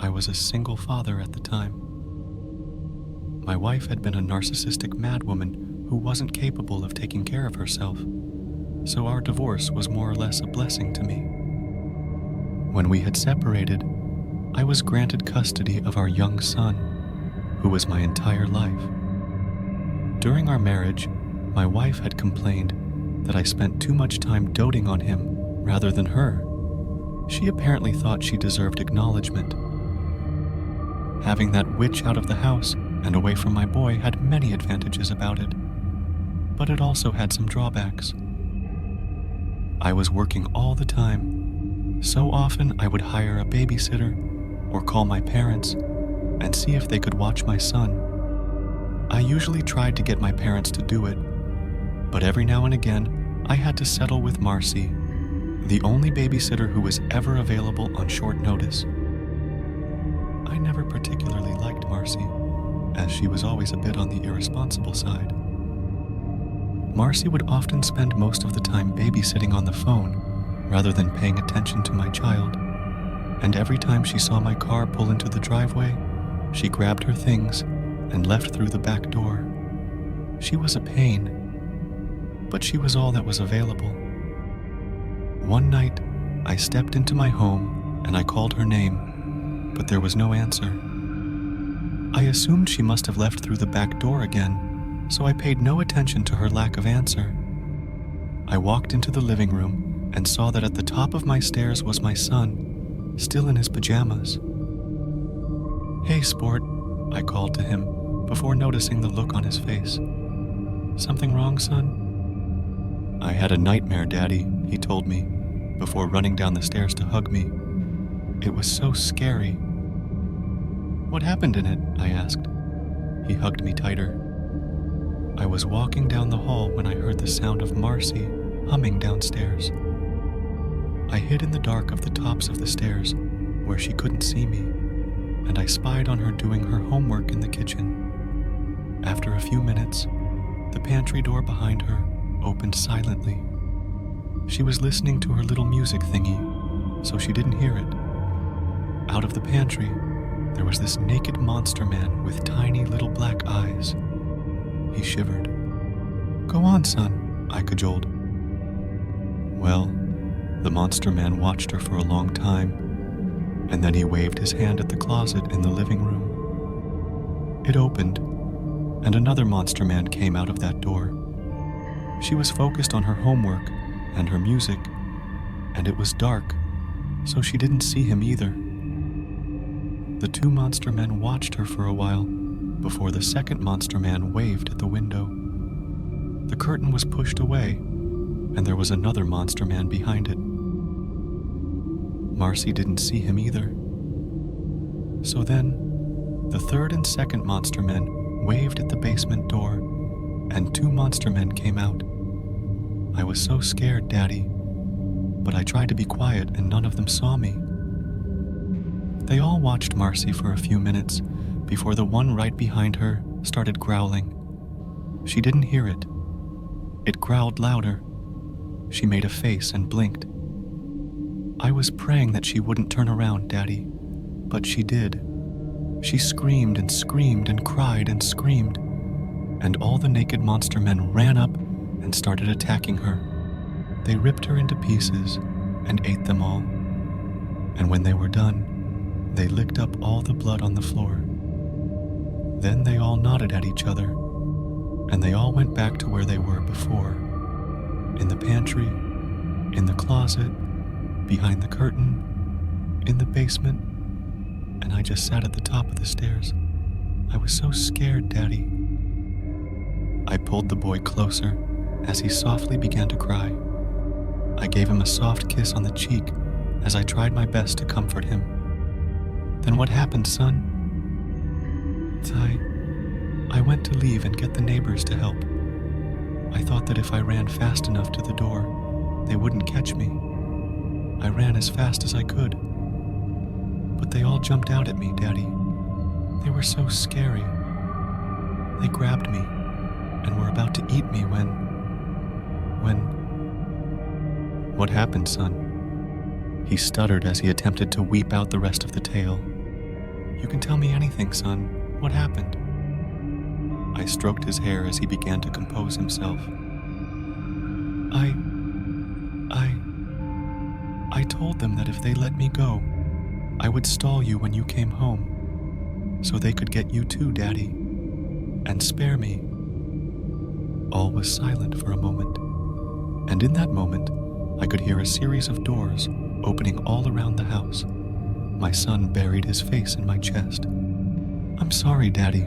I was a single father at the time. My wife had been a narcissistic madwoman who wasn't capable of taking care of herself, so our divorce was more or less a blessing to me. When we had separated, I was granted custody of our young son, who was my entire life. During our marriage, my wife had complained that I spent too much time doting on him rather than her. She apparently thought she deserved acknowledgement. Having that witch out of the house and away from my boy had many advantages about it, but it also had some drawbacks. I was working all the time. So often I would hire a babysitter or call my parents and see if they could watch my son. I usually tried to get my parents to do it, but every now and again I had to settle with Marcy, the only babysitter who was ever available on short notice. I never particularly liked Marcy, as she was always a bit on the irresponsible side. Marcy would often spend most of the time babysitting on the phone rather than paying attention to my child, and every time she saw my car pull into the driveway, she grabbed her things and left through the back door. She was a pain, but she was all that was available. One night, I stepped into my home and I called her name, but there was no answer. I assumed she must have left through the back door again, so I paid no attention to her lack of answer. I walked into the living room and saw that at the top of my stairs was my son, still in his pajamas. "Hey, sport," I called to him before noticing the look on his face. "Something wrong, son?" "I had a nightmare, Daddy," he told me, before running down the stairs to hug me. It was so scary. "What happened in it?" I asked. He hugged me tighter. I was walking down the hall when I heard the sound of Marcy humming downstairs. I hid in the dark of the tops of the stairs where she couldn't see me, and I spied on her doing her homework in the kitchen. After a few minutes, the pantry door behind her opened silently. She was listening to her little music thingy, so she didn't hear it. Out of the pantry, there was this naked monster man with tiny little black eyes. He shivered. "Go on, son," I cajoled. Well, the monster man watched her for a long time, and then he waved his hand at the closet in the living room. It opened, and another monster man came out of that door. She was focused on her homework and her music, and it was dark, so she didn't see him either. The two monster men watched her for a while before the second monster man waved at the window. The curtain was pushed away, and there was another monster man behind it. Marcy didn't see him either. So then, the third and second monster men waved at the basement door, and two monster men came out. I was so scared, Daddy, but I tried to be quiet and none of them saw me. They all watched Marcy for a few minutes before the one right behind her started growling. She didn't hear it. It growled louder. She made a face and blinked. I was praying that she wouldn't turn around, Daddy, but she did. She screamed and screamed and cried and screamed, and all the naked monster men ran up and started attacking her. They ripped her into pieces and ate them all. And when they were done, they licked up all the blood on the floor. Then they all nodded at each other, and they all went back to where they were before. In the pantry, in the closet, behind the curtain, in the basement, and I just sat at the top of the stairs. I was so scared, Daddy. I pulled the boy closer as he softly began to cry. I gave him a soft kiss on the cheek as I tried my best to comfort him. "Then what happened, son?" I went to leave and get the neighbors to help. I thought that if I ran fast enough to the door, they wouldn't catch me. I ran as fast as I could. But they all jumped out at me, Daddy. They were so scary. They grabbed me and were about to eat me when... "What happened, son?" He stuttered as he attempted to weep out the rest of the tale. You can tell me anything, son. What happened? I stroked his hair as he began to compose himself. I told them that if they let me go, I would stall you when you came home, so they could get you too, Daddy, and spare me. All was silent for a moment, and in that moment, I could hear a series of doors opening all around the house. My son buried his face in my chest. I'm sorry, Daddy,